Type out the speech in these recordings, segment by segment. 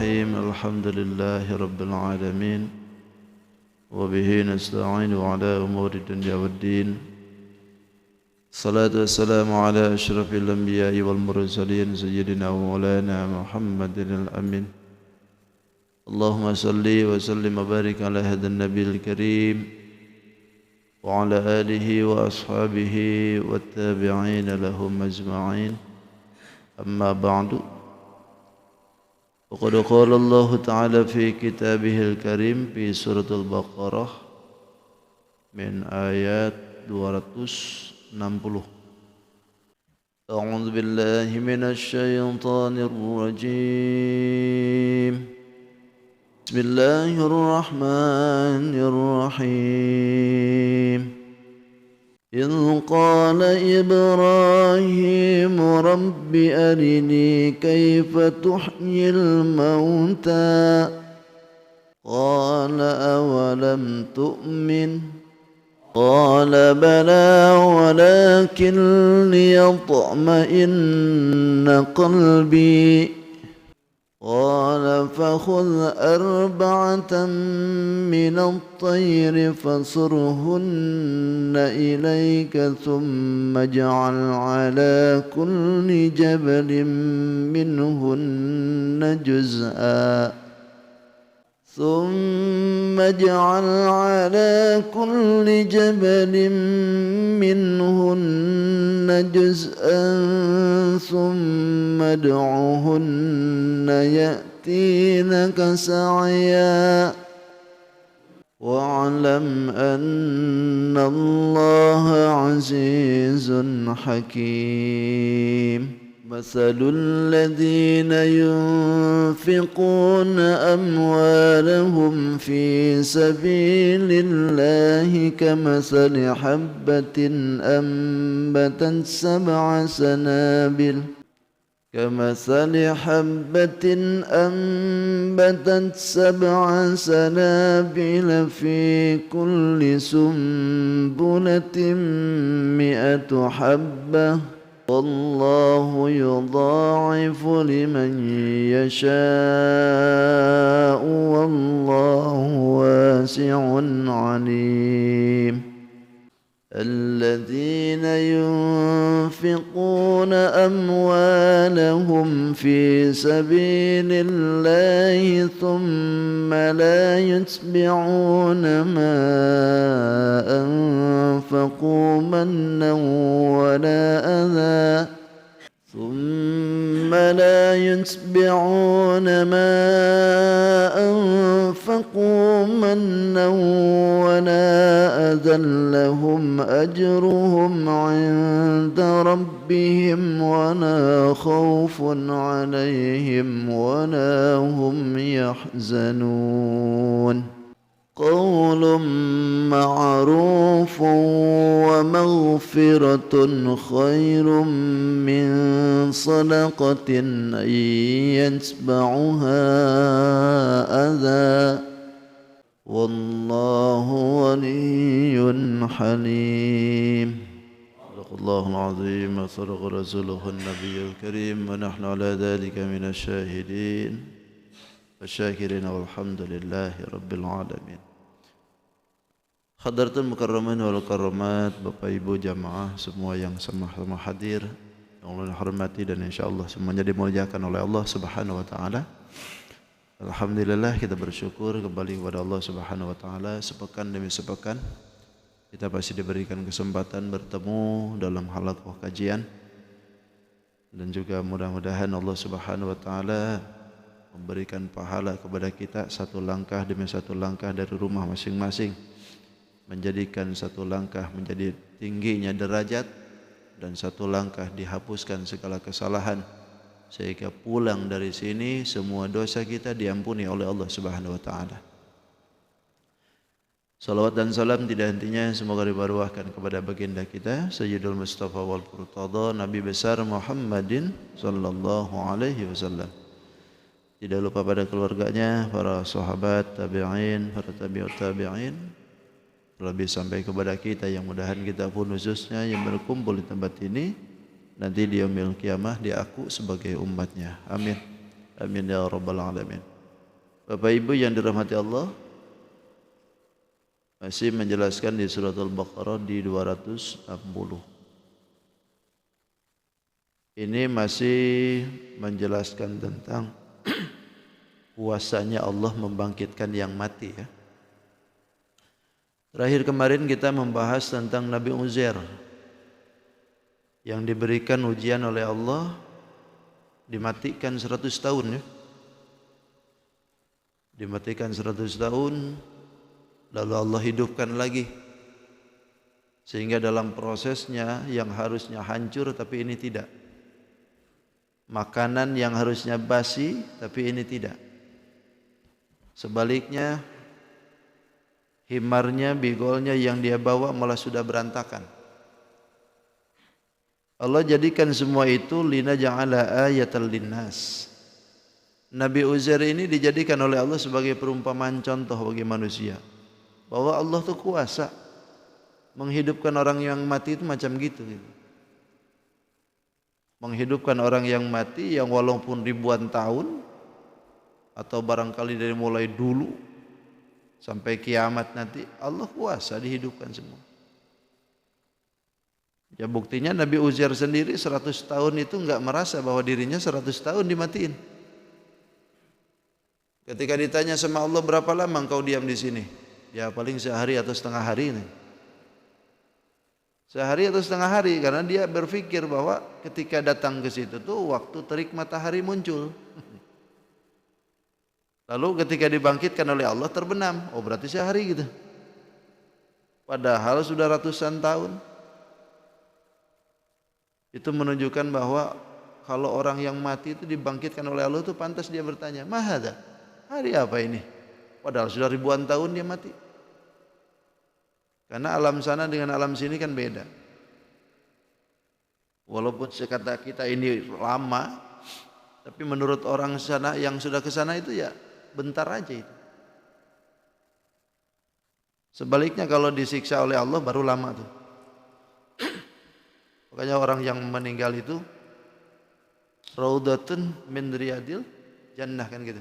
الرحيم الحمد لله رب العالمين وبه نستعين على أمور الدنيا والدين الصلاة والسلام على أشرف الأنبياء والمرسلين سيدنا ومولانا محمد الأمين اللهم صل وسلم وبارك على هذا النبي الكريم وعلى آله وأصحابه والتابعين لهم أجمعين أما بعد وقد قال الله تعالى في كتابه الكريم في سورة البقرة من آيات 260 أعوذ بالله من الشيطان الرجيم بسم الله الرحمن الرحيم إذ قال إبراهيم رب أرني كيف تحيي الموتى قال أولم تؤمن قال بلى ولكن ليطمئن قلبي قال فخذ 4 من الطير فصرهن إليك ثم اجعل على كل جبل منهن جزءا ثم اجعل على كل جبل منهن جزءا ثم ادعهن يأتينك سعيا واعلم أن الله عزيز حكيم مثل الذين ينفقون أموالهم في سبيل الله كمثل حبة أنبتت 7 سنابل في كل سنبلة 100 حبة والله يضاعف لمن يشاء والله واسع عليم الذين ينفقون أموالهم في سبيل الله ثم لا يتبعون ما أنفقوا منا ولا أذى لهم أجرهم عند ربهم ولا خوف عليهم ولا هم يحزنون قول معروف ومغفرة خير من صدقة يتبعها أذى والله ولي حليم صدق الله العظيم وصدق رسوله النبي الكريم ونحن على ذلك من الشاهدين والشاكرين والحمد لله رب العالمين. Hadratul mukarramin wal karramat, Bapak Ibu jamaah semua yang sama-sama hadir yang Allah hormati dan insyaallah semuanya dimuliakan oleh Allah Subhanahu wa taala. Alhamdulillah kita bersyukur kembali kepada Allah Subhanahu wa taala, sepekan demi sepekan kita pasti diberikan kesempatan bertemu dalam halaqah kajian dan juga mudah-mudahan Allah Subhanahu wa taala memberikan pahala kepada kita satu langkah demi satu langkah dari rumah masing-masing, menjadikan satu langkah menjadi tingginya derajat dan satu langkah dihapuskan segala kesalahan sehingga pulang dari sini semua dosa kita diampuni oleh Allah Subhanahu wa taala. Salawat dan salam tidak hentinya semoga dibaruahkan kepada baginda kita Sayyidul Mustafa wal Murtada Nabi besar Muhammadin sallallahu alaihi wasallam. Tidak lupa pada keluarganya, para sahabat, tabi'in, para tabi'ut tabi'in, terlebih sampai kepada kita yang mudahan kita pun khususnya yang berkumpul di tempat ini nanti di yaumil kiamah diaku sebagai umatnya. Amin. Amin ya rabbal alamin. Bapak Ibu yang dirahmati Allah, masih menjelaskan di surat Al-Baqarah di 260. Ini masih menjelaskan tentang kuasanya Allah membangkitkan yang mati ya. Terakhir kemarin kita membahas tentang Nabi Uzair yang diberikan ujian oleh Allah, dimatikan 100 tahun ya. Dimatikan 100 tahun, lalu Allah hidupkan lagi. Sehingga dalam prosesnya yang harusnya hancur tapi ini tidak. Makanan yang harusnya basi tapi ini tidak. Sebaliknya himarnya, bigolnya yang dia bawa malah sudah berantakan. Allah jadikan semua itu linaja'ala ayatal linnas. Nabi Uzair ini dijadikan oleh Allah sebagai perumpamaan contoh bagi manusia bahwa Allah itu kuasa menghidupkan orang yang mati itu macam gitu. Menghidupkan orang yang mati yang walaupun ribuan tahun atau barangkali dari mulai dulu sampai kiamat nanti, Allah kuasa dihidupkan semua. Ya buktinya Nabi Uzair sendiri 100 tahun itu enggak merasa bahwa dirinya 100 tahun dimatiin. Ketika ditanya sama Allah, berapa lama engkau diam di sini? Ya paling sehari atau setengah hari ini. Sehari atau setengah hari, karena dia berpikir bahwa ketika datang ke situ tuh waktu terik matahari muncul. Lalu ketika dibangkitkan oleh Allah terbenam. Oh berarti sehari gitu. Padahal sudah ratusan tahun. Itu menunjukkan bahwa kalau orang yang mati itu dibangkitkan oleh Allah itu pantas dia bertanya, "Mahadza?" Hari apa ini? Padahal sudah ribuan tahun dia mati. Karena alam sana dengan alam sini kan beda. Walaupun sekata kita ini lama, tapi menurut orang sana yang sudah ke sana itu ya bentar aja itu. Sebaliknya kalau disiksa oleh Allah baru lama tuh. Makanya orang yang meninggal itu raudatun min riyadil jannah kan gitu.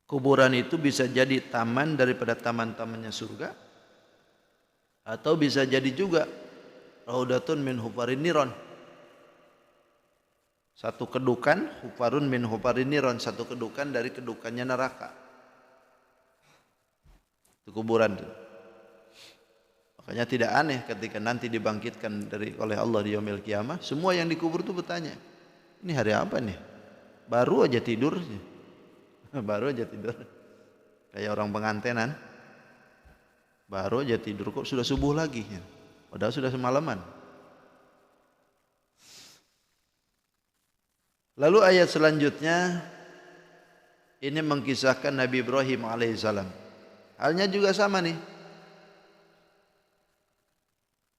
Kuburan itu bisa jadi taman daripada taman-tamannya surga, atau bisa jadi juga raudatun min hufarin niron. Satu kedukan, hufarun min hufarin niron, satu kedukan dari kedukannya neraka. Itu kuburan itu. Makanya tidak aneh ketika nanti dibangkitkan oleh Allah di yaumil qiyamah, semua yang dikubur itu bertanya, ini hari apa nih? Baru aja tidur. Baru aja tidur. Kayak orang pengantenan. Baru aja tidur kok sudah subuh lagi. Padahal sudah semalaman. Lalu ayat selanjutnya ini mengkisahkan Nabi Ibrahim alaihissalam. Halnya juga sama nih.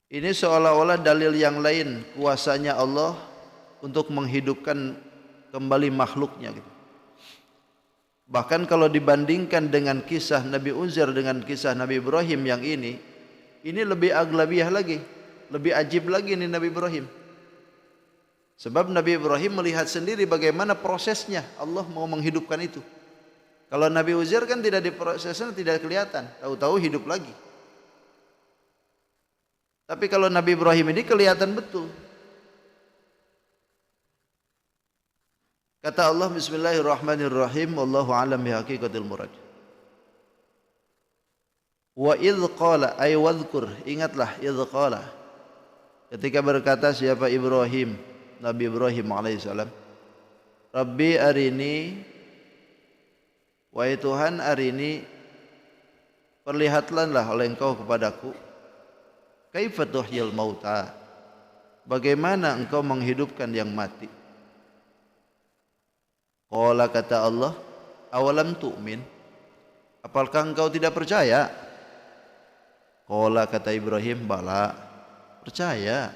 Ini seolah-olah dalil yang lain kuasanya Allah untuk menghidupkan kembali makhluknya gitu. Bahkan kalau dibandingkan dengan kisah Nabi Uzair dengan kisah Nabi Ibrahim yang ini lebih aglabiah lagi, lebih ajib lagi ini Nabi Ibrahim. Sebab Nabi Ibrahim melihat sendiri bagaimana prosesnya Allah mau menghidupkan itu. Kalau Nabi Uzair kan tidak diprosesnya, tidak kelihatan, tahu-tahu hidup lagi. Tapi kalau Nabi Ibrahim ini kelihatan betul. Kata Allah, Bismillahirrahmanirrahim, wallahu a'lam bihaqiqatil murad. Wa idh qala, ay wadhkur, ingatlah idh qala, ketika berkata siapa Ibrahim, Nabi Ibrahim alaihissalam, Rabbi arini, wahai Tuhan arini, perlihatkanlah oleh engkau kepadaku, kaifa tuhyil mauta, bagaimana engkau menghidupkan yang mati. Qala, kata Allah, awalam tu'min, apakah engkau tidak percaya? Qala, kata Ibrahim, bala, percaya.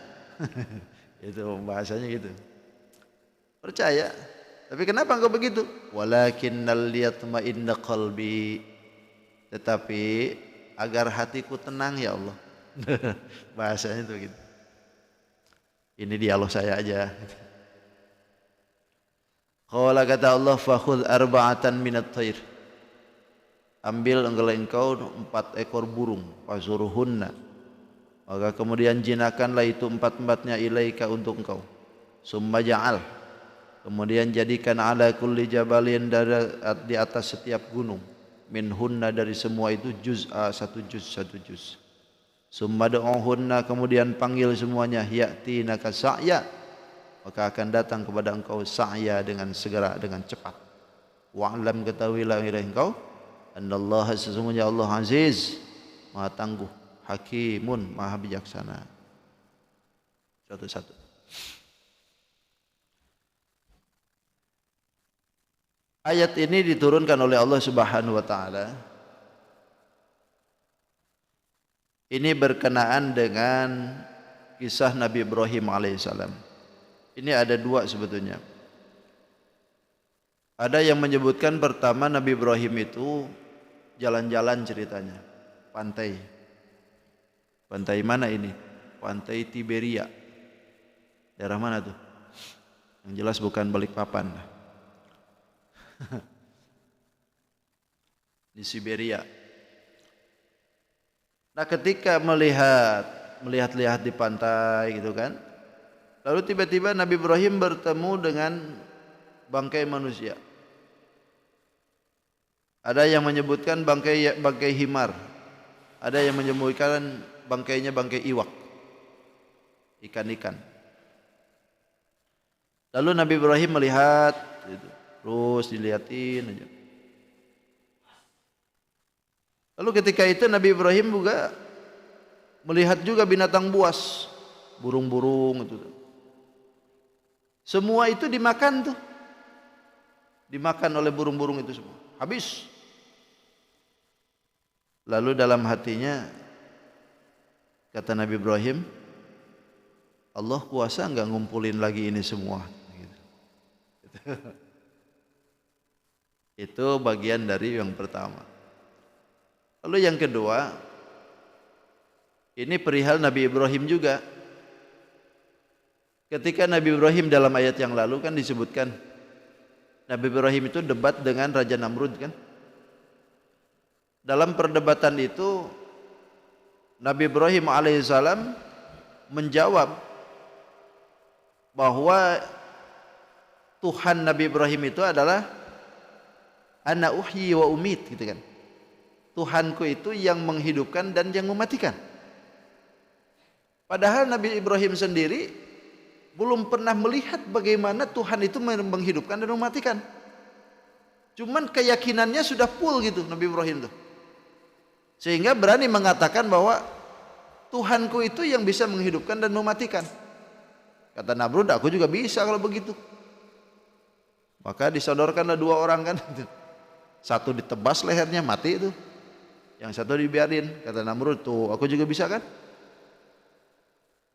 Itu bahasanya gitu. Percaya. Tapi kenapa engkau begitu? Walakinnal liyatma'inna qalbi, tetapi agar hatiku tenang ya Allah. Bahasanya itu gitu. Ini dialog saya aja. Qala kata Allah fakhudh arba'atan minat thair. Ambil engkau 4 ekor burung, fasuruhunna. Maka kemudian jinakanlah itu 4-4-nya ilaika untuk engkau. Summa ja'al. Kemudian jadikan ala kulli jabalin di atas setiap gunung. Minhunna dari semua itu juz'a, 1 juz. Summa du'uhunna, kemudian panggil semuanya ya'tinaka sa'ya. Maka akan datang kepada engkau sa'ya dengan segera, dengan cepat. Wa'lam, ketahuilah engkau annallaha, sesungguhnya Allah aziz, maha tangguh, hakimun, maha bijaksana. Satu-satu. Ayat ini diturunkan oleh Allah Subhanahu wa taala. Ini berkenaan dengan kisah Nabi Ibrahim alaihissalam. Ini ada 2 sebetulnya. Ada yang menyebutkan pertama Nabi Ibrahim itu jalan-jalan ceritanya, pantai. Pantai mana ini? Pantai Tiberia. Daerah mana tuh? Yang jelas bukan Balikpapan. Di Siberia. Nah, ketika melihat di pantai gitu kan, lalu tiba-tiba Nabi Ibrahim bertemu dengan bangkai manusia. Ada yang menyebutkan bangkai himar. Ada yang menyebutkan bangkainya bangkai iwak. Ikan-ikan. Lalu Nabi Ibrahim melihat gitu. Terus dilihatin aja. Lalu ketika itu Nabi Ibrahim juga melihat juga binatang buas, burung-burung itu. Semua itu dimakan tuh. Dimakan oleh burung-burung itu semua. Habis. Lalu dalam hatinya kata Nabi Ibrahim, Allah kuasa enggak ngumpulin lagi ini semua gitu. Itu bagian dari yang pertama. Lalu yang kedua, ini perihal Nabi Ibrahim juga. Ketika Nabi Ibrahim dalam ayat yang lalu kan disebutkan Nabi Ibrahim itu debat dengan Raja Namrud kan. Dalam perdebatan itu Nabi Ibrahim alaihissalam menjawab bahwa Tuhan Nabi Ibrahim itu adalah ana uhyi wa umit gitu kan. Tuhanku itu yang menghidupkan dan yang mematikan. Padahal Nabi Ibrahim sendiri belum pernah melihat bagaimana Tuhan itu menghidupkan dan mematikan. Cuman keyakinannya sudah full gitu Nabi Ibrahim tuh. Sehingga berani mengatakan bahwa Tuhanku itu yang bisa menghidupkan dan mematikan. Kata Namrud, aku juga bisa kalau begitu. Maka disodorkanlah 2 orang kan. Satu ditebas lehernya mati itu. Yang satu dibiarin. Kata Namrud, tuh aku juga bisa kan.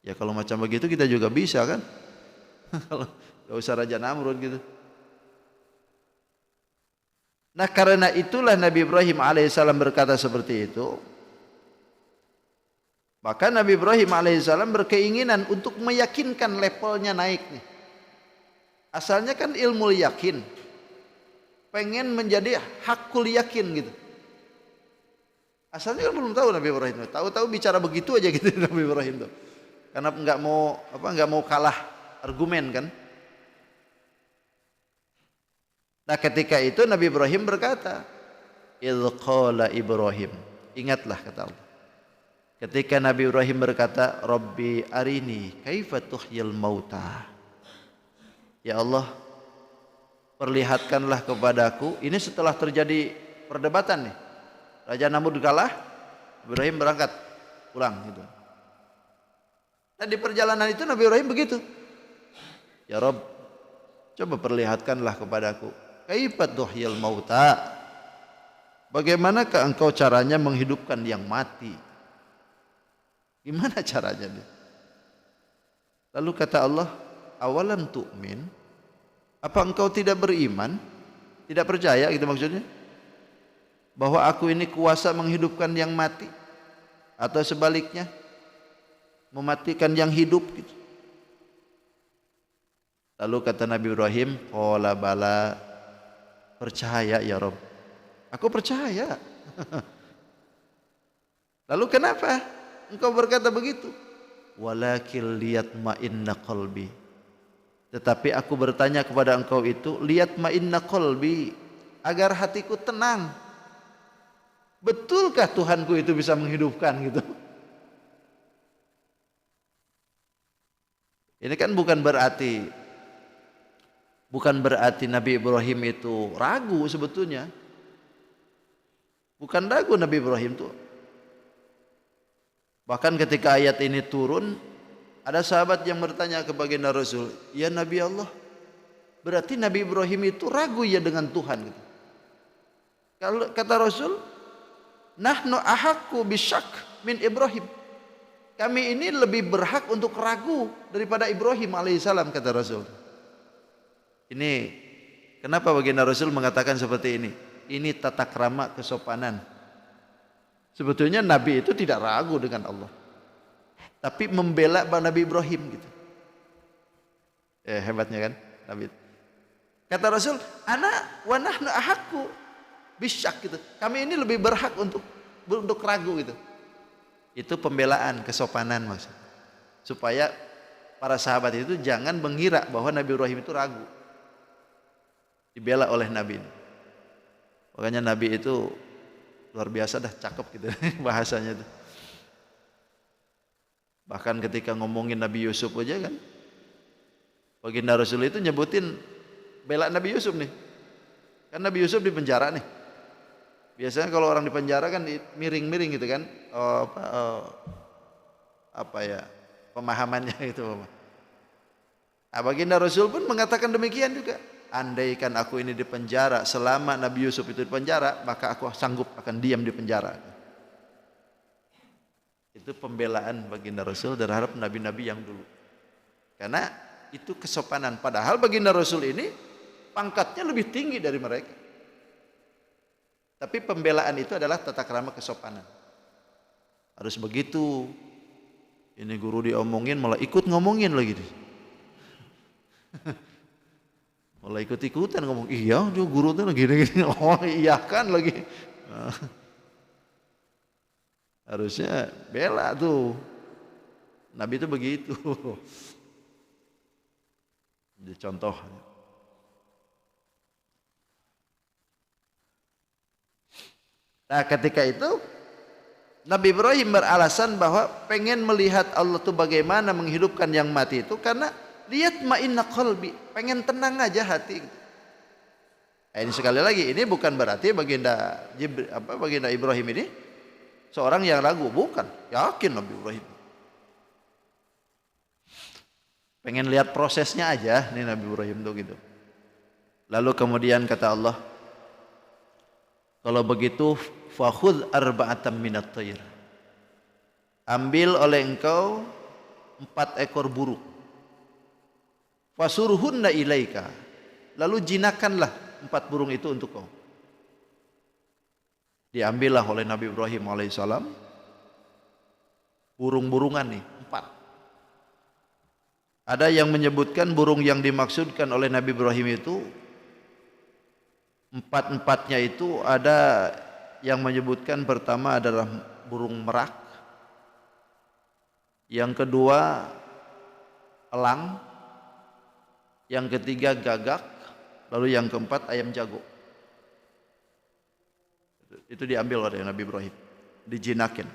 Ya kalau macam begitu kita juga bisa kan. Kalau gak usah Raja Namrud gitu. Nah karena itulah Nabi Ibrahim alaihissalam berkata seperti itu. Maka Nabi Ibrahim alaihissalam berkeinginan untuk meyakinkan levelnya naik nih. Asalnya kan ilmu yakin. Pengen menjadi hakul yakin gitu. Asalnya kan belum tahu Nabi Ibrahim. Tahu-tahu bicara begitu aja gitu Nabi Ibrahim tuh. Karena nggak mau kalah argumen kan. Nah ketika itu Nabi Ibrahim berkata, idz qala Ibrahim. Ingatlah kata Allah. Ketika Nabi Ibrahim berkata, Rabbi arini kaifa tuhyil mauta. Ya Allah, perlihatkanlah kepadaku. Ini setelah terjadi perdebatan nih. Raja Namrud kalah, Ibrahim berangkat pulang gitu. Nah di perjalanan itu Nabi Ibrahim begitu. Ya Rabb, coba perlihatkanlah kepadaku. Kaifa tuhyil mauta. Bagaimanakah engkau caranya menghidupkan yang mati? Gimana caranya nih? Lalu kata Allah, awalam tu'min? Apa engkau tidak beriman? Tidak percaya gitu maksudnya? Bahwa aku ini kuasa menghidupkan yang mati? Atau sebaliknya? Mematikan yang hidup gitu. Lalu kata Nabi Ibrahim, qala bala, percaya ya Rob. Aku percaya. Lalu kenapa engkau berkata begitu? Walakin liyatma'inna qalbi. Tetapi aku bertanya kepada engkau itu, liyatma'inna qalbi, agar hatiku tenang. Betulkah Tuhanku itu bisa menghidupkan gitu? Ini kan bukan berarti Nabi Ibrahim itu ragu sebetulnya. Bukan ragu Nabi Ibrahim itu. Bahkan ketika ayat ini turun, ada sahabat yang bertanya kepada baginda Rasul, "Ya Nabi Allah, berarti Nabi Ibrahim itu ragu ya dengan Tuhan?" Gitu. Kalau kata Rasul, "Nahnu ahaqqu bisyak min Ibrahim." Kami ini lebih berhak untuk ragu daripada Ibrahim alaihissalam, kata Rasul. Ini kenapa baginda Rasul mengatakan seperti ini? Ini tata krama kesopanan. Sebetulnya Nabi itu tidak ragu dengan Allah, tapi membela Nabi Ibrahim gitu. Hebatnya kan Nabi. Kata Rasul, ana wa nahnu ahaqqu bisyak gitu. Kami ini lebih berhak untuk ragu gitu. Itu pembelaan kesopanan maksud. Supaya para sahabat itu jangan mengira bahwa Nabi Ibrahim itu ragu. Dibela oleh Nabi. Makanya Nabi itu luar biasa dah, cakep gitu bahasanya itu. Bahkan ketika ngomongin Nabi Yusuf aja kan, baginda Rasul itu nyebutin bela Nabi Yusuf nih. Kan Nabi Yusuf di penjara nih. Biasanya kalau orang di penjara kan miring-miring gitu kan, pemahamannya itu. Nah, baginda Rasul pun mengatakan demikian juga. Andaikan aku ini di penjara selama Nabi Yusuf itu di penjara, maka aku sanggup akan diam di penjara. Itu pembelaan baginda Rasul terhadap nabi-nabi yang dulu. Karena itu kesopanan. Padahal baginda Rasul ini pangkatnya lebih tinggi dari mereka. Tapi pembelaan itu adalah tata krama kesopanan. Harus begitu. Ini guru diomongin malah ikut ngomongin lagi. Malah ikut-ikutan ngomong, iya dia guru tuh gini-gini. Oh iya kan lagi. Nah, harusnya bela tuh. Nabi itu begitu. Jadi contoh. Nah ketika itu Nabi Ibrahim beralasan bahwa pengen melihat Allah tuh bagaimana menghidupkan yang mati itu karena lihat ma'inna qalbi, pengen tenang aja hati. Ini sekali lagi, ini bukan berarti baginda Ibrahim ini seorang yang ragu, bukan. Yakin Nabi Ibrahim. Pengen lihat prosesnya aja nih Nabi Ibrahim tuh gitu. Lalu kemudian kata Allah, kalau begitu fakhudh arba'atan minat tayr. Ambil oleh engkau 4 ekor burung. Fasurhunna ilaika, lalu jinakanlah 4 burung itu untuk kau. Diambillah oleh Nabi Ibrahim alaihissalam burung-burungan nih 4. Ada yang menyebutkan burung yang dimaksudkan oleh Nabi Ibrahim itu 4-4-nya itu ada yang menyebutkan pertama adalah burung merak, yang kedua elang, yang ketiga gagak, lalu yang keempat ayam jago. Itu diambil oleh Nabi Ibrahim, dijinakin.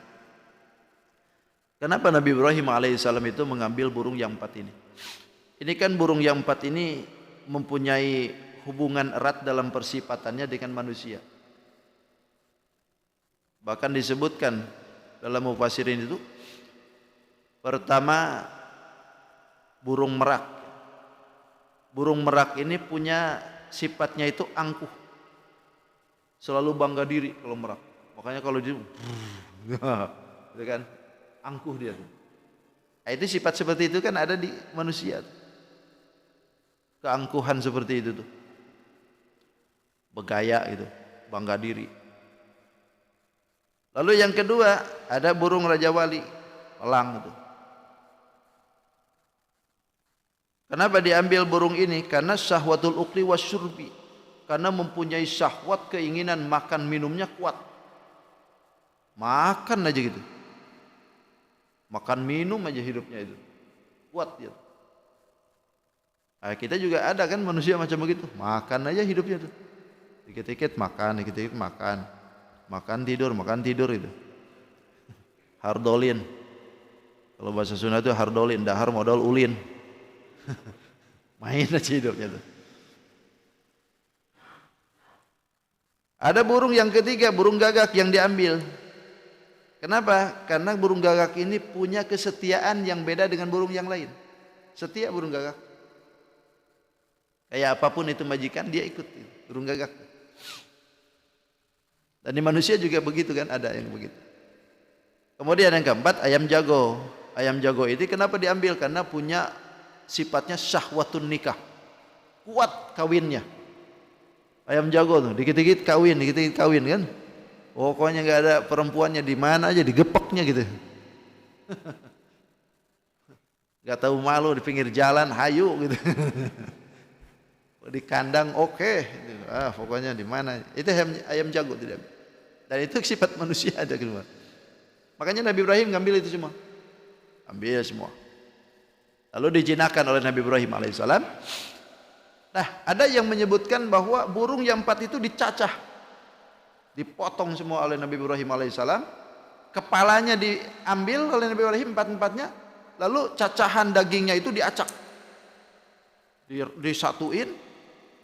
Kenapa Nabi Ibrahim alaihissalam itu mengambil burung yang 4 ini? Ini kan burung yang 4 ini mempunyai hubungan erat dalam persifatannya dengan manusia. Bahkan disebutkan dalam mufassirin itu, pertama burung merak. Burung merak ini punya sifatnya itu angkuh, selalu bangga diri kalau merak. Makanya kalau dia, itu kan angkuh dia tuh. Nah, itu sifat seperti itu kan ada di manusia. Keangkuhan seperti itu tuh, bergaya gitu, bangga diri. Lalu yang kedua ada burung Raja Wali, elang itu. Kenapa diambil burung ini? Karena syahwatul ukli wasyurbi. Karena mempunyai syahwat, keinginan makan minumnya kuat. Makan aja gitu. Makan minum aja hidupnya itu. Kuat dia. Nah, kita juga ada kan manusia macam begitu. Makan aja hidupnya tuh. Dikit-dikit makan, dikit-dikit makan. Makan tidur itu. Hardolin. Kalau bahasa Sunda itu hardolin, dahar modal ulin. Main aja hidupnya tuh. Ada burung yang ketiga, burung gagak yang diambil. Kenapa? Karena burung gagak ini punya kesetiaan yang beda dengan burung yang lain. Setia burung gagak. Kayak apapun itu majikan, dia ikut burung gagak. Dan di manusia juga begitu kan, ada yang begitu. Kemudian yang keempat, ayam jago. Ayam jago ini kenapa diambil? Karena punya sifatnya syahwatun nikah. Kuat kawinnya. Ayam jago tuh, dikit-dikit kawin kan. Pokoknya nggak ada perempuannya di mana aja digepeknya gitu. Nggak tahu malu di pinggir jalan, hayu gitu. Di kandang oke. Pokoknya di mana. Itu ayam jago tidak. Dan itu sifat manusia ada keluar. Makanya Nabi Ibrahim ngambil itu semua. Ambil semua. Lalu dijinakan oleh Nabi Ibrahim alaihissalam. Nah, ada yang menyebutkan bahwa burung yang 4 itu dicacah, dipotong semua oleh Nabi Ibrahim alaihissalam. Kepalanya diambil oleh Nabi Ibrahim 4-4-nya, lalu cacahan dagingnya itu diacak, disatuin.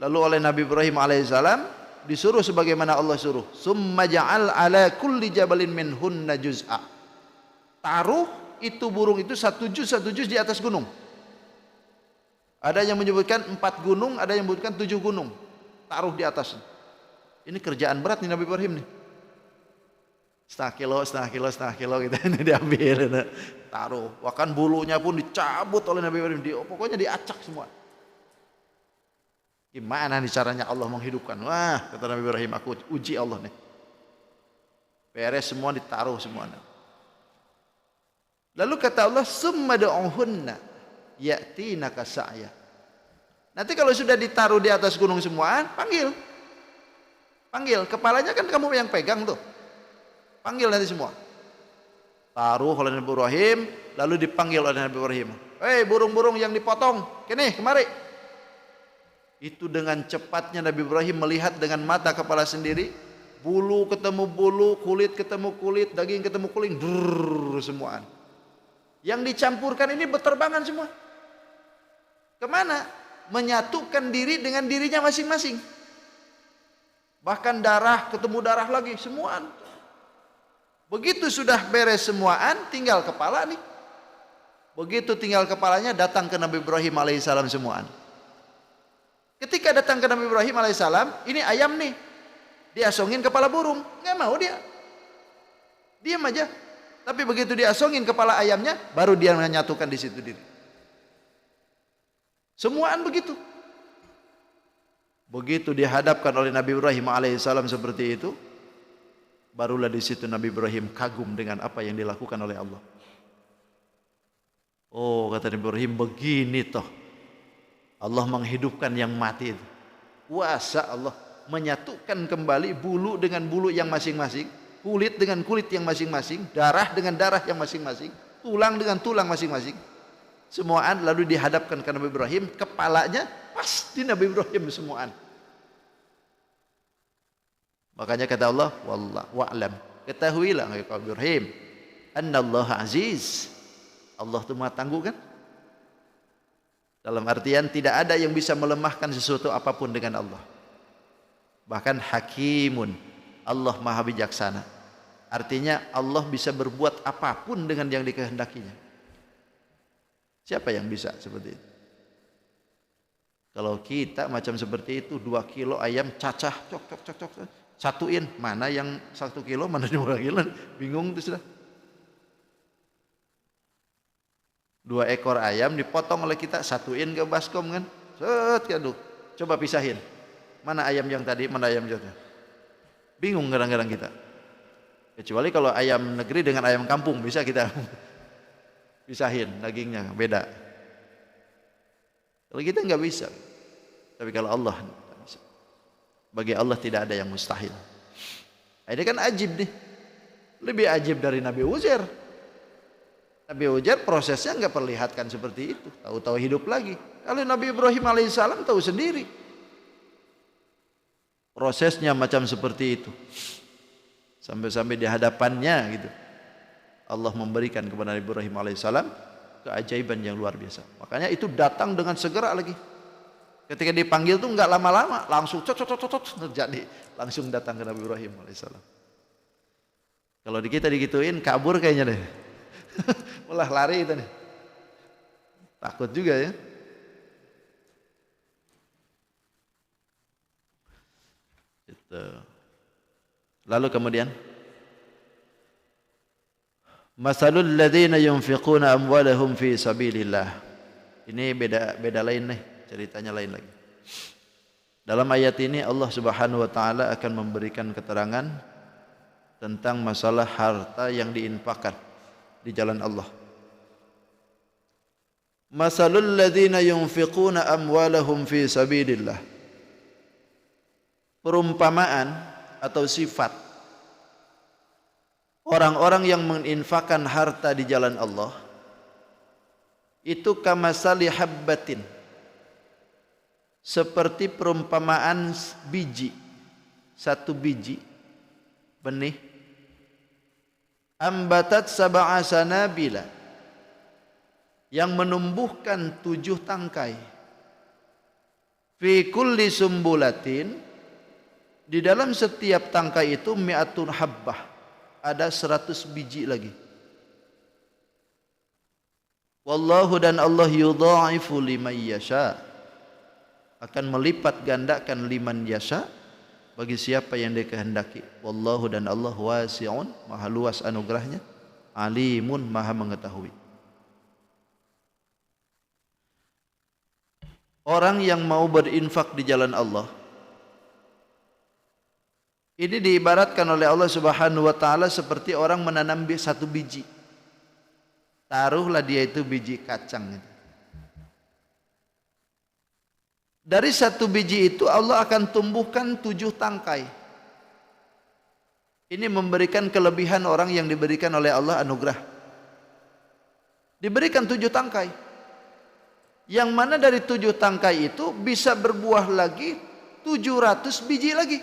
Lalu oleh Nabi Ibrahim alaihissalam disuruh sebagaimana Allah suruh. Summa ja'al ala kulli jabalin minhunna juz'a. Taruh itu burung itu satu juz di atas gunung. Ada yang menyebutkan 4 gunung, ada yang menyebutkan 7 gunung. Taruh di atas. Ini kerjaan berat nih Nabi Ibrahim nih. Setengah kilo gitu ini diambil, taruh. Bahkan bulunya pun dicabut oleh Nabi Ibrahim. Pokoknya diacak semua. Gimana nih caranya Allah menghidupkan? Wah, kata Nabi Ibrahim, aku uji Allah nih. Beres semua, ditaruh semua. Lalu kata Allah, summa da'uhunna ya'tinaka sa'ya. Nanti kalau sudah ditaruh di atas gunung semua, panggil. Kepalanya kan kamu yang pegang tuh. Panggil nanti semua. Taruh oleh Nabi Ibrahim, lalu dipanggil oleh Nabi Ibrahim. Hei burung-burung yang dipotong, kemari. Itu dengan cepatnya Nabi Ibrahim melihat dengan mata kepala sendiri. Bulu ketemu bulu, kulit ketemu kulit, daging ketemu kulit, semuaan. Yang dicampurkan ini berterbangan semua. Kemana? Menyatukan diri dengan dirinya masing-masing. Bahkan darah ketemu darah lagi, semuaan. Begitu sudah beres semuaan, tinggal kepala nih. Begitu tinggal kepalanya, datang ke Nabi Ibrahim alaihissalam semuaan. Ketika datang ke Nabi Ibrahim alaihissalam, ini ayam nih, diasongin kepala burung, nggak mau dia, diam aja. Tapi begitu diasongin kepala ayamnya, baru dia menyatukan di situ diri. Semuaan begitu. Begitu dihadapkan oleh Nabi Ibrahim alaihissalam seperti itu, barulah di situ Nabi Ibrahim kagum dengan apa yang dilakukan oleh Allah. Oh, kata Nabi Ibrahim, begini toh Allah menghidupkan yang mati itu. Kuasa Allah menyatukan kembali bulu dengan bulu yang masing-masing, kulit dengan kulit yang masing-masing, darah dengan darah yang masing-masing, tulang dengan tulang masing-masing. Semuaan lalu dihadapkan ke Nabi Ibrahim, kepalanya pas di Nabi Ibrahim semuaan. Makanya kata Allah, wallahu wa'lam, ketahuilah Nabi Ibrahim, annallaha aziz, Allah itu Maha tangguh kan? Dalam artian tidak ada yang bisa melemahkan sesuatu apapun dengan Allah. Bahkan hakimun, Allah Maha bijaksana. Artinya Allah bisa berbuat apapun dengan yang dikehendakinya. Siapa yang bisa seperti itu? Kalau kita macam seperti itu, 2 kilo ayam cacah, cok, satuin, mana yang 1 kilo, mana 2 kilo, bingung itu sudah. 2 ekor ayam dipotong oleh kita, satuin ke baskom kan, aduh, coba pisahin, mana ayam yang tadi, mana ayam yang tadi. Bingung kadang-kadang kita. Kecuali kalau ayam negeri dengan ayam kampung bisa kita pisahin dagingnya, beda. Kalau kita nggak bisa, tapi kalau Allah nggak bisa. Bagi Allah tidak ada yang mustahil. Ini kan ajib nih, lebih ajib dari Nabi Uzair. Nabi Uzair prosesnya nggak perlihatkan seperti itu, tahu-tahu hidup lagi. Kalau Nabi Ibrahim alaihissalam tahu sendiri, prosesnya macam seperti itu. Sampai-sampai di hadapannya gitu, Allah memberikan kepada Nabi Ibrahim alaihissalam keajaiban yang luar biasa. Makanya itu datang dengan segera lagi. Ketika dipanggil tuh nggak lama-lama, langsung terjadi, langsung datang ke Nabi Ibrahim alaihissalam. Kalau di kita digituin kabur kayaknya deh. Malah lari itu nih. Takut juga ya. Itu. Lalu kemudian masalul ladzina yunfiquna amwalahum fi sabilillah. Ini beda lain nih, ceritanya lain lagi. Dalam ayat ini Allah Subhanahu wa taala akan memberikan keterangan tentang masalah harta yang diinfakkan di jalan Allah. Masalul ladzina yunfiquna amwalahum fi sabilillah. Perumpamaan atau sifat orang-orang yang menginfakkan harta di jalan Allah itu kamasali habbatin, seperti perumpamaan biji, satu biji benih, ambatat sab'a sanabila, yang menumbuhkan 7 tangkai, fi kulli sumbulatin, di dalam setiap tangkai itu mi'atun habbah, ada 100 biji lagi. Wallahu, dan Allah yudha'ifu liman yasha, akan melipat gandakan liman yasha, bagi siapa yang dikehendaki. Wallahu, dan Allah wasi'un, maha luas anugerahnya, alimun, maha mengetahui. Orang yang mau berinfak di jalan Allah ini diibaratkan oleh Allah Subhanahu wa taala seperti orang menanam satu biji. Taruhlah dia itu biji kacang itu. Dari satu biji itu Allah akan tumbuhkan 7 tangkai. Ini memberikan kelebihan orang yang diberikan oleh Allah anugerah. Diberikan 7 tangkai. Yang mana dari 7 tangkai itu bisa berbuah lagi 700 biji lagi.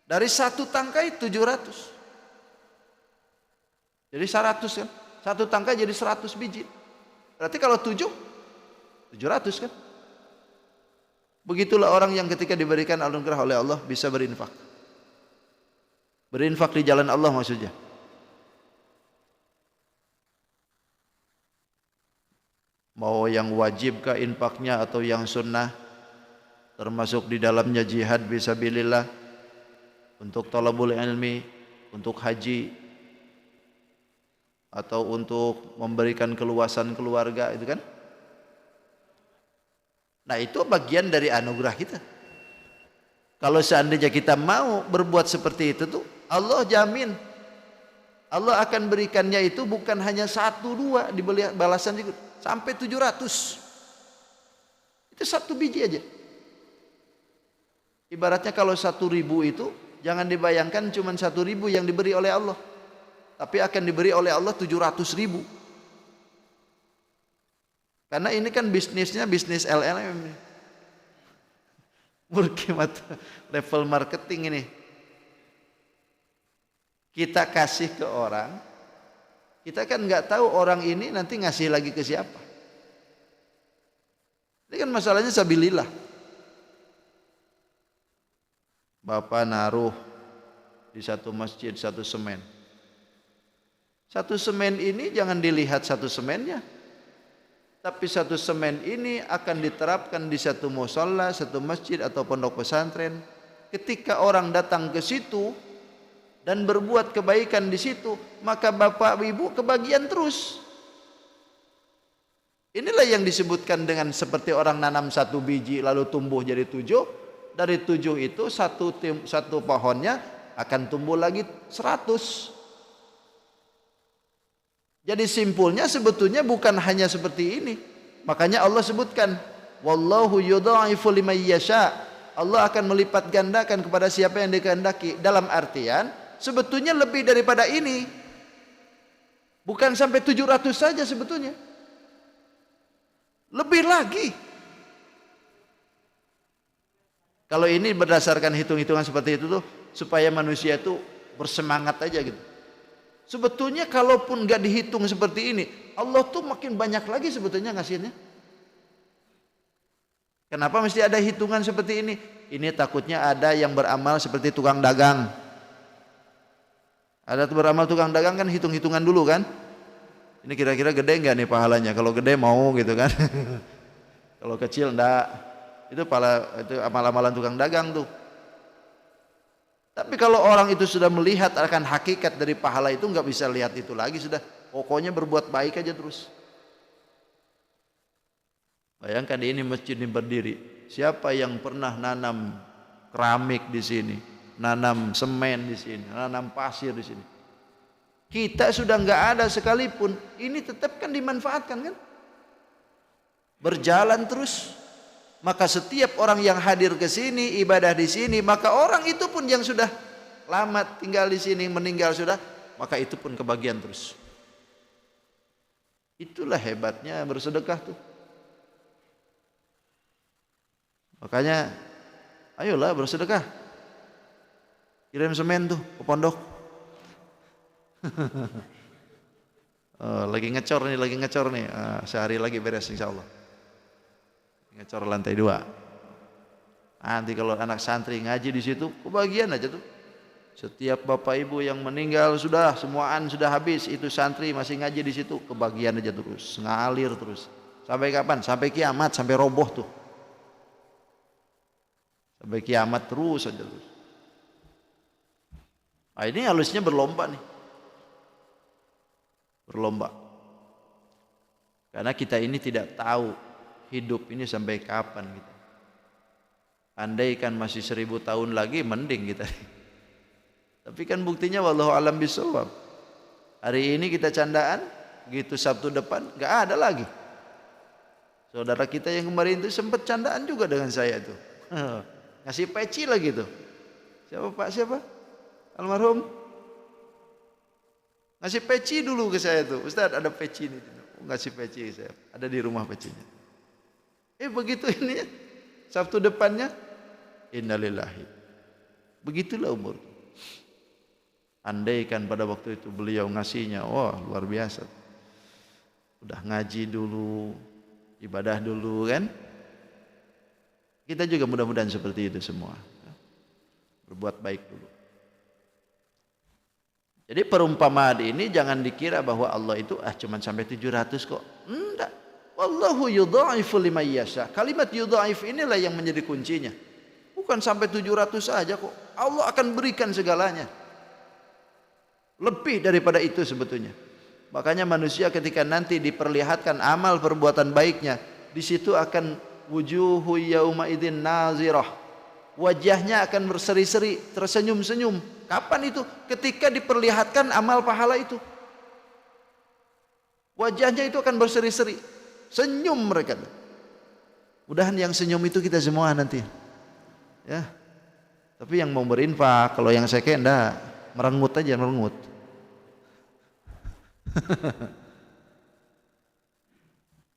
Dari satu tangkai 700. Jadi 100 kan. Satu tangkai jadi 100 biji. Berarti kalau 7, 700 kan. Begitulah orang yang ketika diberikan anugerah oleh Allah bisa berinfak. Berinfak di jalan Allah maksudnya. Mau yang wajib kah infaknya atau yang sunnah, termasuk di dalamnya jihad fisabilillah, untuk talabul ilmi, untuk haji, atau untuk memberikan keluasan keluarga, itu kan. Nah, itu bagian dari anugerah kita. Kalau seandainya kita mau berbuat seperti itu tuh, Allah jamin Allah akan berikannya itu bukan hanya 1, 2 dibeli balasan juga, sampai 700. Itu 1 biji aja. Ibaratnya kalau 1.000 itu jangan dibayangkan cuma 1.000 yang diberi oleh Allah, tapi akan diberi oleh Allah 700.000. Karena ini kan bisnisnya bisnis LLM, murkimat level marketing ini. Kita kasih ke orang, kita kan nggak tahu orang ini nanti ngasih lagi ke siapa. Ini kan masalahnya sabilillah. Bapak naruh di satu masjid 1 semen. 1 semen ini jangan dilihat 1 semennya, tapi 1 semen ini akan diterapkan di satu musholla, satu masjid atau pondok pesantren. Ketika orang datang ke situ dan berbuat kebaikan di situ, maka bapak ibu kebagian terus. Inilah yang disebutkan dengan seperti orang nanam 1 biji lalu tumbuh jadi 7. Dari 7 itu satu pohonnya akan tumbuh lagi 100. Jadi simpulnya sebetulnya bukan hanya seperti ini. Makanya Allah sebutkan, wallahu yudha'ifu liman yasha. Allah akan melipat gandakan kepada siapa yang dikehendaki. Dalam artian sebetulnya lebih daripada ini. Bukan sampai 700 saja sebetulnya. Lebih lagi. Kalau ini berdasarkan hitung-hitungan seperti itu tuh, supaya manusia itu bersemangat aja gitu. Sebetulnya kalaupun nggak dihitung seperti ini, Allah tuh makin banyak lagi sebetulnya ngasihnya. Kenapa mesti ada hitungan seperti ini? Ini takutnya ada yang beramal seperti tukang dagang. Ada tuh beramal tukang dagang kan hitung-hitungan dulu kan. Ini kira-kira gede nggak nih pahalanya? Kalau gede mau gitu kan. Kalau kecil enggak. Itu amal-amalan tukang dagang tuh. Tapi kalau orang itu sudah melihat akan hakikat dari pahala itu, nggak bisa lihat itu lagi sudah. Pokoknya berbuat baik aja terus. Bayangkan ini masjid ini berdiri. Siapa yang pernah nanam keramik di sini, nanam semen di sini, nanam pasir di sini? Kita sudah nggak ada sekalipun. Ini tetap kan dimanfaatkan kan? Berjalan terus. Maka setiap orang yang hadir ke sini, ibadah di sini, maka orang itu pun yang sudah lama tinggal di sini, meninggal sudah, maka itu pun kebagian terus. Itulah hebatnya bersedekah tuh. Makanya ayolah bersedekah. Kirim semen tuh ke pondok. Lagi ngecor nih. Sehari lagi beres insyaallah. Ngecor lantai 2. Nanti kalau anak santri ngaji di situ, kebagian aja tuh. Setiap bapak ibu yang meninggal sudah semuaan sudah habis, itu santri masih ngaji di situ, kebagian aja terus, ngalir terus. Sampai kapan? Sampai kiamat, sampai roboh tuh. Sampai kiamat terus aja terus. Nah, ini halusnya berlomba nih. Berlomba. Karena kita ini tidak tahu hidup ini sampai kapan gitu. Andaikan masih 1000 tahun lagi mending kita. Tapi kan buktinya wallahu alam bisawab. Hari ini kita candaan, gitu Sabtu depan nggak ada lagi. Saudara kita yang kemarin itu sempat candaan juga dengan saya itu. Ngasih peci lagi tuh. Siapa Pak siapa? Almarhum. Ngasih peci dulu ke saya tuh. Ustaz ada peci nih. Ngasih peci ke saya. Ada di rumah pecinya. Begitu ini Sabtu depannya innalillahi. Begitulah umur. Andaikan pada waktu itu beliau ngasihnya, wah luar biasa. Udah ngaji dulu, ibadah dulu kan. Kita juga mudah-mudahan seperti itu semua. Berbuat baik dulu. Jadi perumpamaan ini jangan dikira bahwa Allah itu cuma sampai 700 kok. Enggak. Wallahu yudha'ifu liman yasha. Kalimat yudha'if inilah yang menjadi kuncinya. Bukan sampai 700 saja kok. Allah akan berikan segalanya. Lebih daripada itu sebetulnya. Makanya manusia ketika nanti diperlihatkan amal perbuatan baiknya, di situ akan wujuhu yauma idzin nazirah. Wajahnya akan berseri-seri, tersenyum-senyum. Kapan itu? Ketika diperlihatkan amal pahala itu. Wajahnya itu akan berseri-seri. Senyum mereka. Mudahan yang senyum itu kita semua nanti. Ya. Tapi yang mau berinfak, kalau yang seke enggak, merengut aja, merengut.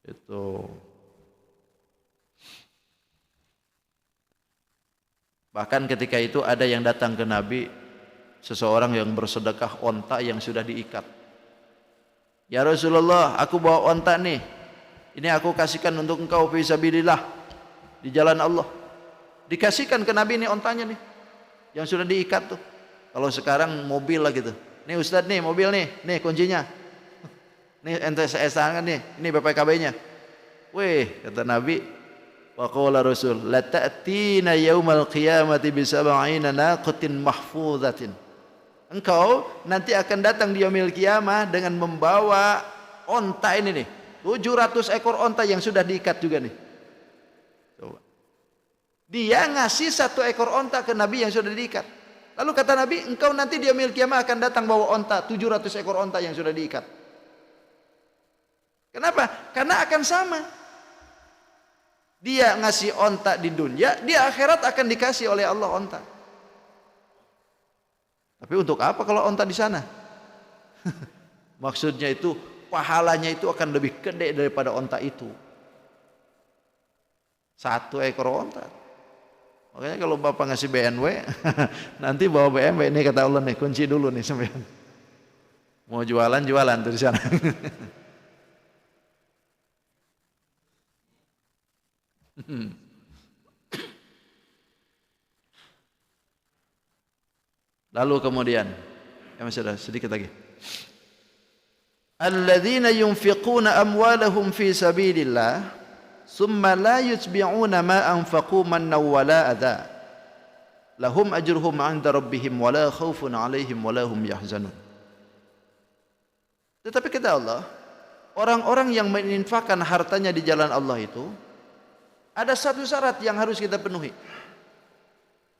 Itu. Bahkan ketika itu ada yang datang ke Nabi, seseorang yang bersedekah onta yang sudah diikat. Ya Rasulullah, aku bawa onta nih. Ini aku kasihkan untuk engkau fi sabilillah, di jalan Allah. Dikasihkan ke Nabi nih ontanya nih, yang sudah diikat tuh. Kalau sekarang mobil lah gitu. Nih Ustadz nih mobil nih kuncinya. Nih ente saya tangan nih, ini BPKB-nya. Weh, kata Nabi, wa qala Rasul, la ta'tina yaumal qiyamati bi sab'ina naqatin mahfuzatin. Engkau nanti akan datang di yaumil qiyamah dengan membawa onta ini nih. 700 ekor onta yang sudah diikat juga nih. Coba. Dia ngasih 1 ekor onta ke Nabi yang sudah diikat. Lalu kata Nabi, engkau nanti di yaumil qiyamah akan datang bawa onta, 700 ekor onta yang sudah diikat. Kenapa? Karena akan sama. Dia ngasih onta di dunia, di akhirat akan dikasih oleh Allah onta. Tapi untuk apa kalau onta di sana? Maksudnya itu pahalanya itu akan lebih gede daripada onta itu. 1 ekor onta. Makanya kalau Bapak ngasih BMW, nanti bawa BMW ini kata Allah nih, kunci dulu nih sampean. Mau jualan tuh di sana. Lalu kemudian, ya masih ada sedikit lagi. Alladzina yunfiquna amwalahum fi sabilillah, summa la yutbi'una ma anfaqu manna wala adha. Lahum ajruhum 'inda rabbihim wala khaufun 'alaihim wala hum yahzanun. Tetapi kata Allah, orang-orang yang menginfakkan hartanya di jalan Allah itu ada satu syarat yang harus kita penuhi.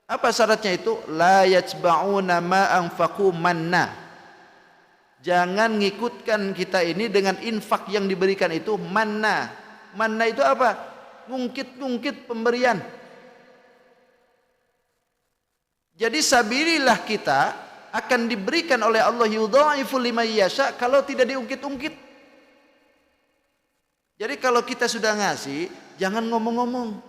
Apa syaratnya itu? La yatba'una ma anfaqu manna. Jangan ngikutkan kita ini dengan infak yang diberikan itu manna. Manna itu apa? Ngungkit-ngungkit pemberian. Jadi sabilillah kita akan diberikan oleh Allah yudha'ifu liman yasha kalau tidak diungkit-ungkit. Jadi kalau kita sudah ngasih, jangan ngomong-ngomong.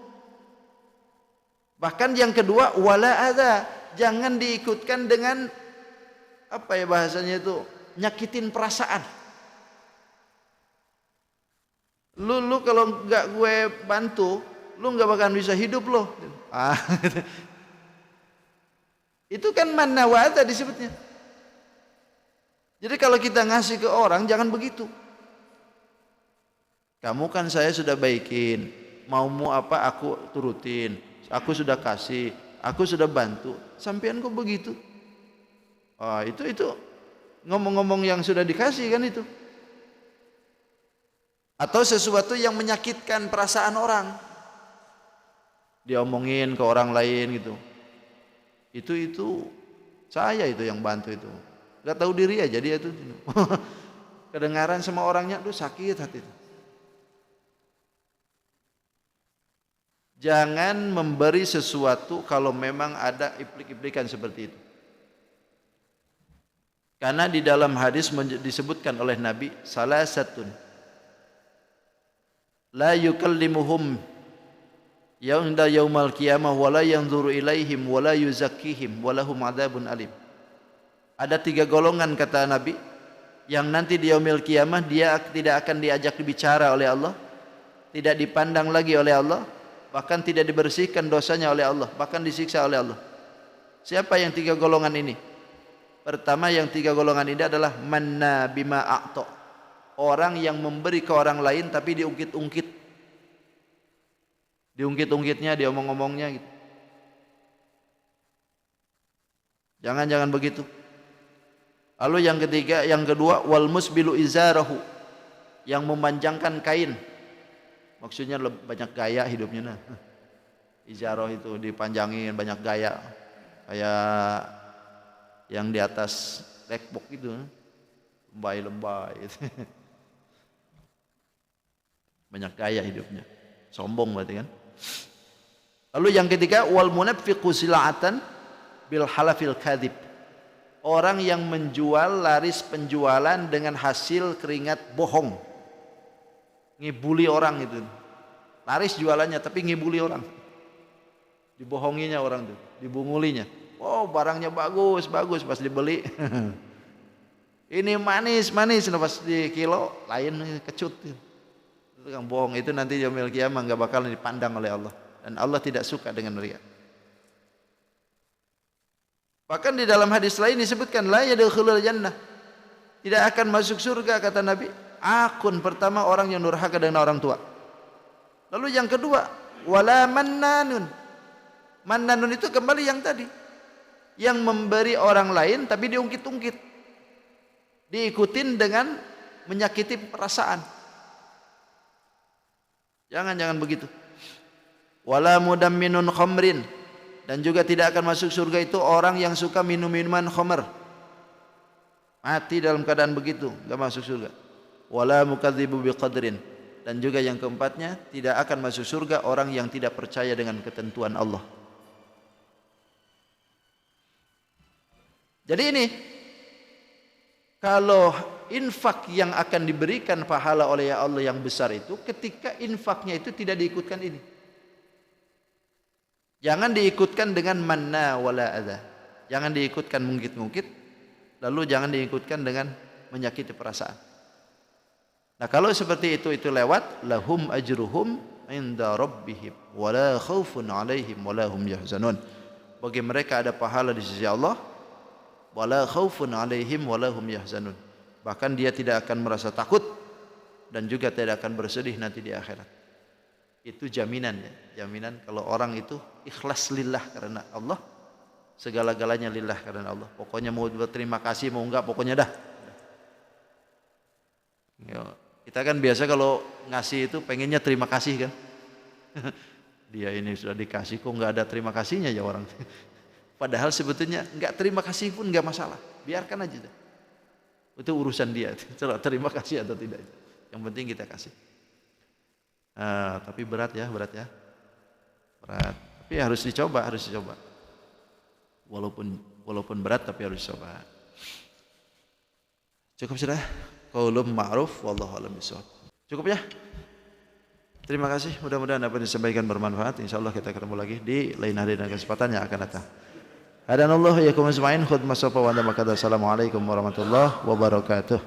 Bahkan yang kedua, wala adza, jangan diikutkan dengan apa ya bahasanya itu, nyakitin perasaan. Lu kalau nggak gue bantu, lu nggak bakalan bisa hidup loh. Itu kan manna wa adza disebutnya. Jadi kalau kita ngasih ke orang, jangan begitu. Kamu kan saya sudah baikin, maumu apa aku turutin, aku sudah kasih, aku sudah bantu, sampean kok begitu? Itu ngomong-ngomong yang sudah dikasih kan itu. Atau sesuatu yang menyakitkan perasaan orang, diomongin ke orang lain gitu. Itu saya itu yang bantu itu, nggak tahu diri aja dia tuh. Kedengaran sama orangnya, aduh sakit hati. Jangan memberi sesuatu kalau memang ada implik-implikan seperti itu. Karena di dalam hadis disebutkan oleh Nabi, salasatun la yukallimuhum yaumda yaumal qiyamah wa la yanzuru ilaihim wa la yuzakkihim wa lahum adzabun alim. Ada 3 golongan kata Nabi yang nanti di yaumil qiyamah dia tidak akan diajak bicara oleh Allah, tidak dipandang lagi oleh Allah, bahkan tidak dibersihkan dosanya oleh Allah, bahkan disiksa oleh Allah. Siapa yang 3 golongan ini? Pertama, yang 3 golongan ini adalah manna bima a'ta, orang yang memberi ke orang lain tapi diungkit-ungkit, diungkit-ungkitnya, diomong-omongnya gitu. Jangan begitu. Lalu yang ketiga, yang kedua, wal musbilu izarahu, yang memanjangkan kain. Maksudnya banyak gaya hidupnya. Nah, izaroh itu dipanjangin, banyak gaya, kayak yang di atas lekbok itu, lebay-lebay gitu. Banyak gaya hidupnya, sombong berarti kan. Lalu yang ketiga, wal munaffiqu sila'atan bil halafil kadhib, orang yang menjual laris penjualan dengan hasil keringat bohong. Ngibuli orang itu, laris jualannya tapi ngibuli orang, dibohonginya orang itu, dibungulinya. Oh barangnya bagus pas dibeli ini manis pas di kilo lain kecut. Itu yang bohong itu nanti yaumil qiyamah nggak bakal dipandang oleh Allah, dan Allah tidak suka dengan riya. Bahkan di dalam hadis lain disebutkan la yadkhulul jannah, tidak akan masuk surga kata Nabi. Akun, pertama orang yang durhaka dengan orang tua. Lalu yang kedua, wala mannanun. Mannanun itu kembali yang tadi, yang memberi orang lain tapi diungkit-ungkit, diikutin dengan menyakiti perasaan. Jangan begitu. Wala mudamminun khamrin, dan juga tidak akan masuk surga itu orang yang suka minum minuman khamr. Mati dalam keadaan begitu, enggak masuk surga. Wala mukadzibu biqadrin, Dan juga yang keempatnya, tidak akan masuk surga orang yang tidak percaya dengan ketentuan Allah. Jadi ini, kalau infak yang akan diberikan pahala oleh Allah yang besar itu, ketika infaknya itu tidak diikutkan ini. Jangan diikutkan dengan manna wala adha. Jangan diikutkan mungkit-mungkit, lalu jangan diikutkan dengan menyakiti perasaan. Nah, kalau seperti itu lewat, lahum ajruhum inda rabbihim wala khaufun alaihim wala hum yahzanun. Bagi mereka ada pahala di sisi Allah, wala khaufun alaihim wala hum yahzanun. Bahkan dia tidak akan merasa takut dan juga tidak akan bersedih nanti di akhirat. Itu jaminan ya. Jaminan kalau orang itu ikhlas lillah karena Allah, segala-galanya lillah karena Allah. Pokoknya mau berterima kasih mau enggak, pokoknya dah. Ya, kita kan biasa kalau ngasih itu pengennya terima kasih kan. Dia ini sudah dikasih kok enggak ada terima kasihnya ya orang. Padahal sebetulnya enggak terima kasih pun enggak masalah. Biarkan aja dah. Itu urusan dia. Terima kasih atau tidak. Yang penting kita kasih. Tapi berat ya. Berat. Tapi harus dicoba. Walaupun berat tapi harus dicoba. Cukup sudah. Qaulun ma'ruf wallahu a'lam bishawab. Cukup ya? Terima kasih. Mudah-mudahan apa yang disampaikan bermanfaat. Insyaallah kita ketemu lagi di lain hari dan kesempatan yang akan datang. Hadanallahu iyyakum ajma'in. Khutbah sapa wa Assalamualaikum warahmatullahi wabarakatuh.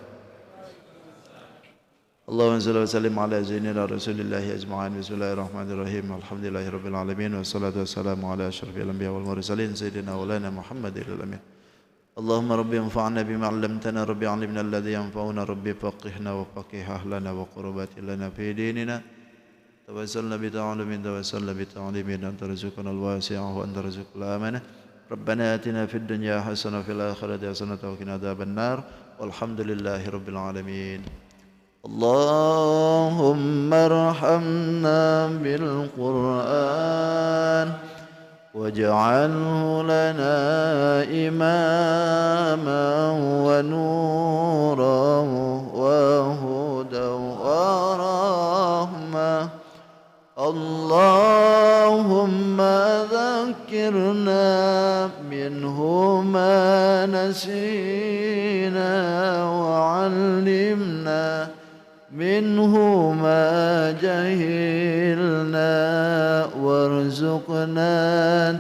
Allahumma shalli wa sallim ala sayyidina Rasulillahi ajma'in. Bismillahirrahmanirrahim. Alhamdulillahirabbil alamin wassalatu wassalamu ala asyrafil anbiya wal mursalin sayyidina maulana Muhammadil amin. اللهم ربي انفعنا بما علمتنا ربي علمنا الذي ينفعنا ربي فقهنا وفقه أهلنا وقربات لنا في ديننا توسلنا بتعلم توسلنا بتعليم أنت رزقنا الواسع وأنت رزق الآمنة ربنا آتنا في الدنيا حسنة وفي الآخرة حسنة وقنا عذاب النار والحمد لله رب العالمين. اللهم ارحمنا بالقرآن واجعله لنا إماما ونورا وهدى ورحمة. اللهم ذكرنا منه ما نسينا وعلمنا منه ما جهلنا وارزقنا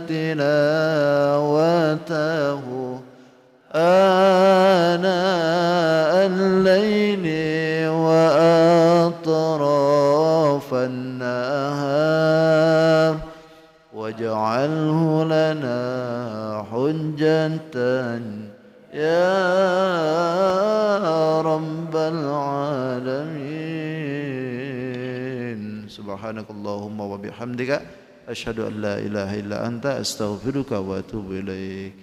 تلاوته آناء الليل وأطراف النهار واجعله لنا حجة يا رب العالمين. سبحانك اللهم وبحمدك أشهد أن لا إله إلا أنت أستغفرك وأتوب إليك.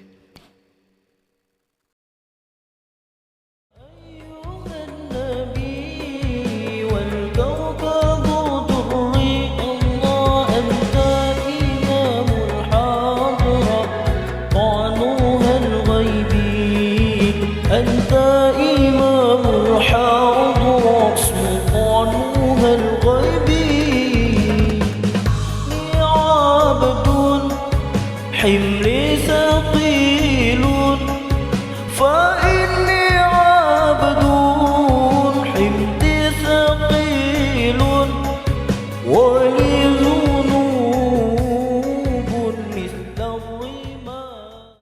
حملي ثقيل فإني عبد حملي ثقيل